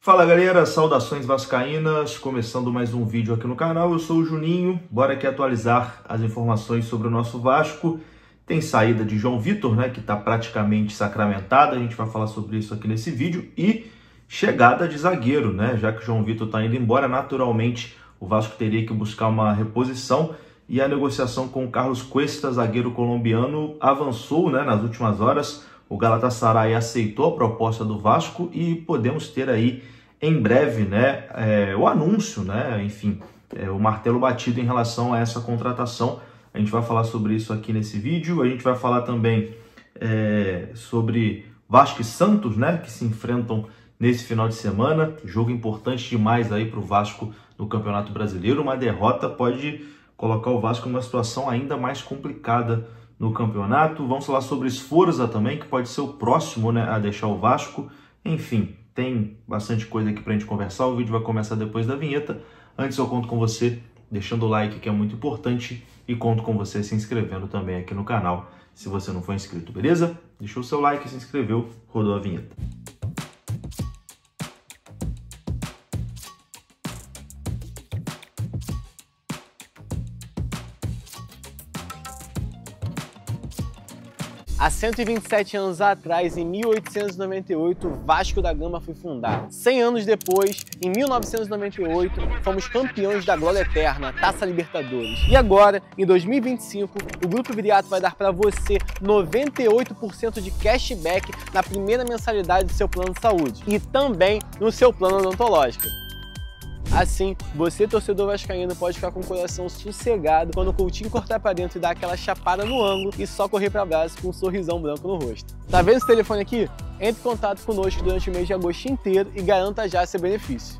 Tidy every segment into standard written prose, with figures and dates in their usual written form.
Fala galera, saudações vascaínas, começando mais um vídeo aqui no canal. Eu sou o Juninho, bora aqui atualizar as informações sobre o nosso Vasco. Tem saída de João Vitor, né, que está praticamente sacramentada, a gente vai falar sobre isso aqui nesse vídeo, e chegada de zagueiro, né, já que o João Vitor está indo embora, naturalmente o Vasco teria que buscar uma reposição, e a negociação com o Carlos Cuesta, zagueiro colombiano, avançou, né, nas últimas horas. O Galatasaray aceitou a proposta do Vasco e podemos ter aí em breve, né, o anúncio, né, enfim, o martelo batido em relação a essa contratação. A gente vai falar sobre isso aqui nesse vídeo. A gente vai falar também sobre Vasco e Santos, né, que se enfrentam nesse final de semana. Jogo importante demais aí para o Vasco no Campeonato Brasileiro. Uma derrota pode colocar o Vasco numa situação ainda mais complicada no campeonato. Vamos falar sobre Sforza também, que pode ser o próximo, né, a deixar o Vasco. Enfim, tem bastante coisa aqui pra gente conversar. O vídeo vai começar depois da vinheta. Antes eu conto com você deixando o like, que é muito importante, e conto com você se inscrevendo também aqui no canal, se você não for inscrito, beleza? Deixou o seu like, se inscreveu, rodou a vinheta. Há 127 anos atrás, em 1898, o Vasco da Gama foi fundado. 100 anos depois, em 1998, fomos campeões da Glória Eterna, Taça Libertadores. E agora, em 2025, o Grupo Viriato vai dar para você 98% de cashback na primeira mensalidade do seu plano de saúde e também no seu plano odontológico. Assim, você, torcedor vascaíno, pode ficar com o coração sossegado quando o Coutinho cortar para dentro e dar aquela chapada no ângulo e só correr para abraço com um sorrisão branco no rosto. Tá vendo esse telefone aqui? Entre em contato conosco durante o mês de agosto inteiro e garanta já seu benefício.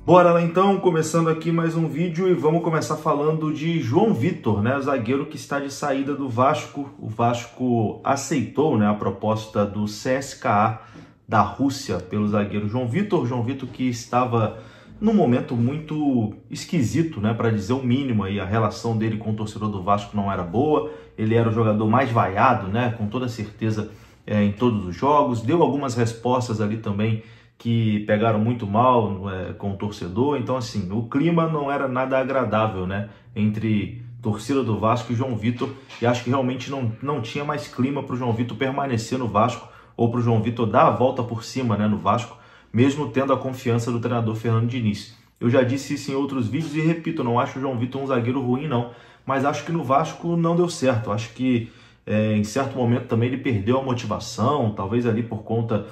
Bora lá então, começando aqui mais um vídeo, e vamos começar falando de João Vitor, né, o zagueiro que está de saída do Vasco. O Vasco aceitou, né, a proposta do CSKA da Rússia pelo zagueiro João Vitor. João Vitor que estava num momento muito esquisito, né, para dizer o mínimo. Aí a relação dele com o torcedor do Vasco não era boa. Ele era o jogador mais vaiado, né, com toda certeza, em todos os jogos. Deu algumas respostas ali também que pegaram muito mal com o torcedor. Então, assim, o clima não era nada agradável, né, entre torcida do Vasco e João Vitor. E acho que realmente não tinha mais clima para o João Vitor permanecer no Vasco, ou para o João Vitor dar a volta por cima, né, no Vasco, mesmo tendo a confiança do treinador Fernando Diniz. Eu já disse isso em outros vídeos e repito, não acho o João Vitor um zagueiro ruim não, mas acho que no Vasco não deu certo. Acho que em certo momento também ele perdeu a motivação, talvez ali por conta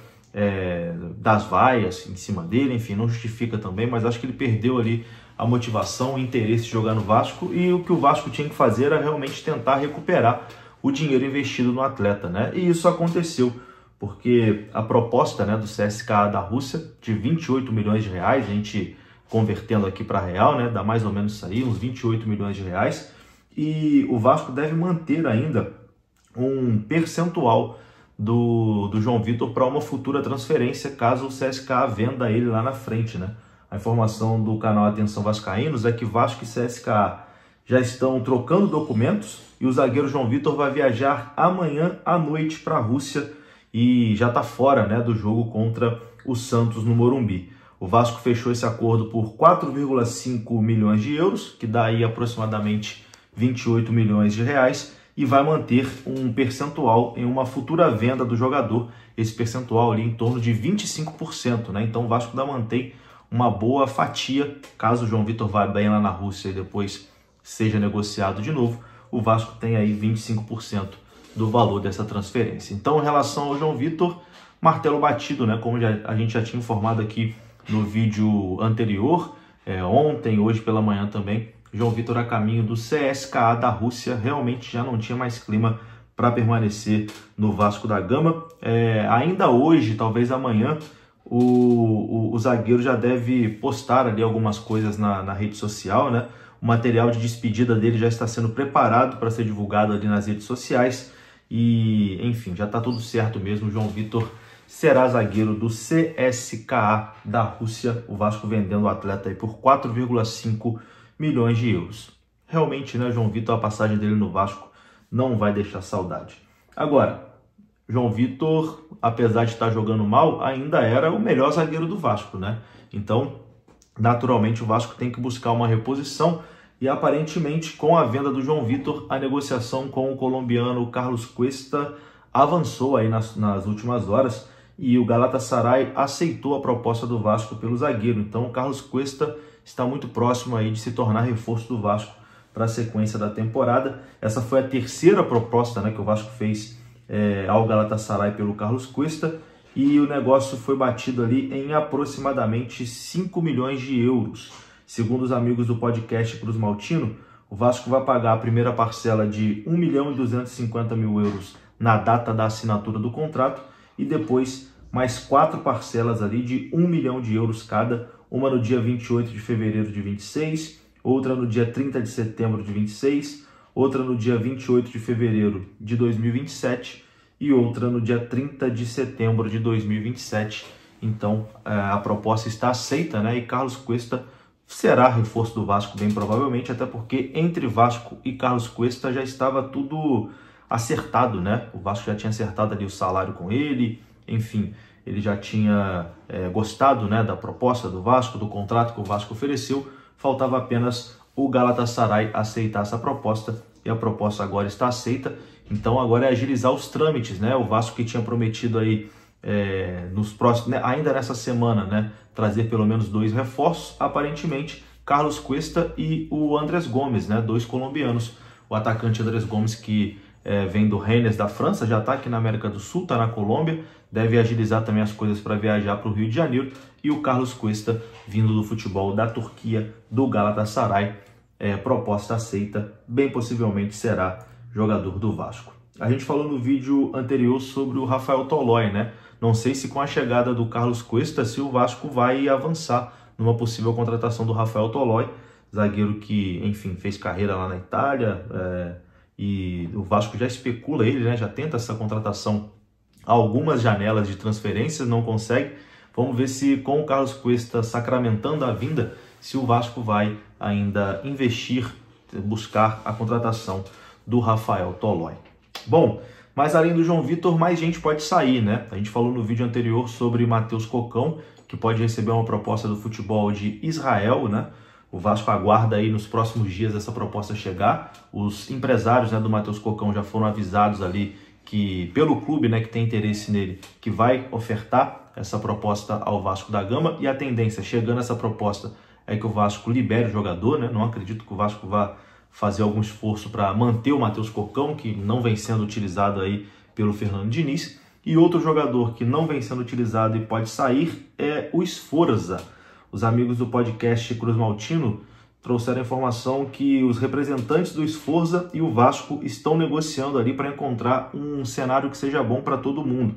das vaias em cima dele, enfim, não justifica também, mas acho que ele perdeu ali a motivação, o interesse de jogar no Vasco, e o que o Vasco tinha que fazer era realmente tentar recuperar o dinheiro investido no atleta, né? E isso aconteceu, porque a proposta, né, do CSKA da Rússia, de 28 milhões de reais, a gente convertendo aqui para real, né, dá mais ou menos isso aí, uns 28 milhões de reais, e o Vasco deve manter ainda um percentual do João Vitor para uma futura transferência, caso o CSKA venda ele lá na frente, né? A informação do canal Atenção Vascaínos é que Vasco e CSKA já estão trocando documentos, e o zagueiro João Vitor vai viajar amanhã à noite para a Rússia, e já está fora, né, do jogo contra o Santos no Morumbi. O Vasco fechou esse acordo por 4,5 milhões de euros, que dá aí aproximadamente 28 milhões de reais, e vai manter um percentual em uma futura venda do jogador, esse percentual ali em torno de 25%, né? Então o Vasco ainda mantém uma boa fatia, caso o João Vitor vá bem lá na Rússia e depois seja negociado de novo, o Vasco tem aí 25% do valor dessa transferência. Então, em relação ao João Vitor, martelo batido, né? Como a gente já tinha informado aqui no vídeo anterior, ontem, hoje pela manhã também, João Vitor a caminho do CSKA da Rússia. Realmente já não tinha mais clima para permanecer no Vasco da Gama. Ainda hoje, talvez amanhã, o zagueiro já deve postar ali algumas coisas na rede social, né? O material de despedida dele já está sendo preparado para ser divulgado ali nas redes sociais. E, enfim, já está tudo certo mesmo. O João Vitor será zagueiro do CSKA da Rússia. O Vasco vendendo o atleta aí por 4,5 milhões de euros. Realmente, né, João Vitor, a passagem dele no Vasco não vai deixar saudade. Agora, João Vitor, apesar de estar jogando mal, ainda era o melhor zagueiro do Vasco, né? Então, naturalmente, o Vasco tem que buscar uma reposição e, aparentemente, com a venda do João Vitor, a negociação com o colombiano Carlos Cuesta avançou aí nas últimas horas e o Galatasaray aceitou a proposta do Vasco pelo zagueiro. Então, o Carlos Cuesta está muito próximo aí de se tornar reforço do Vasco para a sequência da temporada. Essa foi a terceira proposta, né, que o Vasco fez ao Galatasaray pelo Carlos Cuesta, e o negócio foi batido ali em aproximadamente 5 milhões de euros. Segundo os amigos do podcast Cruz Maltino, o Vasco vai pagar a primeira parcela de 1.250.000 euros na data da assinatura do contrato e depois mais 4 parcelas ali de 1 milhão de euros cada, uma no dia 28 de fevereiro de 26, outra no dia 30 de setembro de 26, outra no dia 28 de fevereiro de 2027 e outra no dia 30 de setembro de 2027. Então, a proposta está aceita, né? E Carlos Cuesta será reforço do Vasco, bem provavelmente, até porque entre Vasco e Carlos Cuesta já estava tudo acertado, né? O Vasco já tinha acertado ali o salário com ele, enfim, ele já tinha gostado, né, da proposta do Vasco, do contrato que o Vasco ofereceu. Faltava apenas o Galatasaray aceitar essa proposta e a proposta agora está aceita. Então agora é agilizar os trâmites, né? O Vasco que tinha prometido aí nos próximos, né, ainda nessa semana, né, trazer pelo menos 2 reforços, aparentemente Carlos Cuesta e o Andrés Gomes, né, 2 colombianos. O atacante Andrés Gomes, que vem do Rennes da França, já está aqui na América do Sul, está na Colômbia, deve agilizar também as coisas para viajar para o Rio de Janeiro. E o Carlos Cuesta, vindo do futebol da Turquia, do Galatasaray, proposta aceita, bem possivelmente será jogador do Vasco. A gente falou no vídeo anterior sobre o Rafael Tolói, né? Não sei se com a chegada do Carlos Cuesta, se o Vasco vai avançar numa possível contratação do Rafael Tolói, zagueiro que, enfim, fez carreira lá na Itália, e o Vasco já especula ele, né? Já tenta essa contratação há algumas janelas de transferências, não consegue. Vamos ver se com o Carlos Cuesta sacramentando a vinda, se o Vasco vai ainda investir, buscar a contratação do Rafael Tolói. Bom, mas além do João Vitor, mais gente pode sair, né? A gente falou no vídeo anterior sobre Matheus Cocão, que pode receber uma proposta do futebol de Israel, né? O Vasco aguarda aí nos próximos dias essa proposta chegar. Os empresários, né, do Matheus Cocão já foram avisados ali que pelo clube, né, que tem interesse nele, que vai ofertar essa proposta ao Vasco da Gama, e a tendência, chegando essa proposta, é que o Vasco libere o jogador, né? Não acredito que o Vasco vá fazer algum esforço para manter o Matheus Cocão, que não vem sendo utilizado aí pelo Fernando Diniz. E outro jogador que não vem sendo utilizado e pode sair é o Sforza. Os amigos do podcast Cruz Maltino trouxeram a informação que os representantes do Sforza e o Vasco estão negociando ali para encontrar um cenário que seja bom para todo mundo.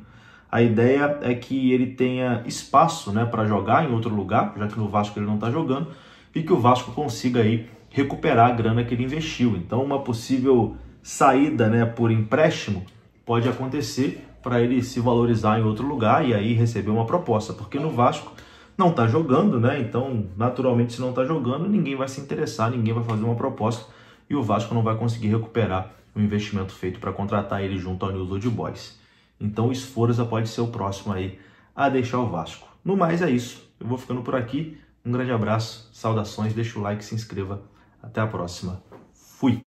A ideia é que ele tenha espaço, né, para jogar em outro lugar, já que no Vasco ele não está jogando, e que o Vasco consiga aí recuperar a grana que ele investiu. Então, uma possível saída, né, por empréstimo pode acontecer para ele se valorizar em outro lugar e aí receber uma proposta, porque no Vasco não está jogando, né? Então, naturalmente, se não está jogando, ninguém vai se interessar, ninguém vai fazer uma proposta e o Vasco não vai conseguir recuperar o investimento feito para contratar ele junto ao News Old Boys. Então, o Sforza pode ser o próximo aí a deixar o Vasco. No mais, é isso. Eu vou ficando por aqui. Um grande abraço, saudações, deixa o like, se inscreva. Até a próxima. Fui!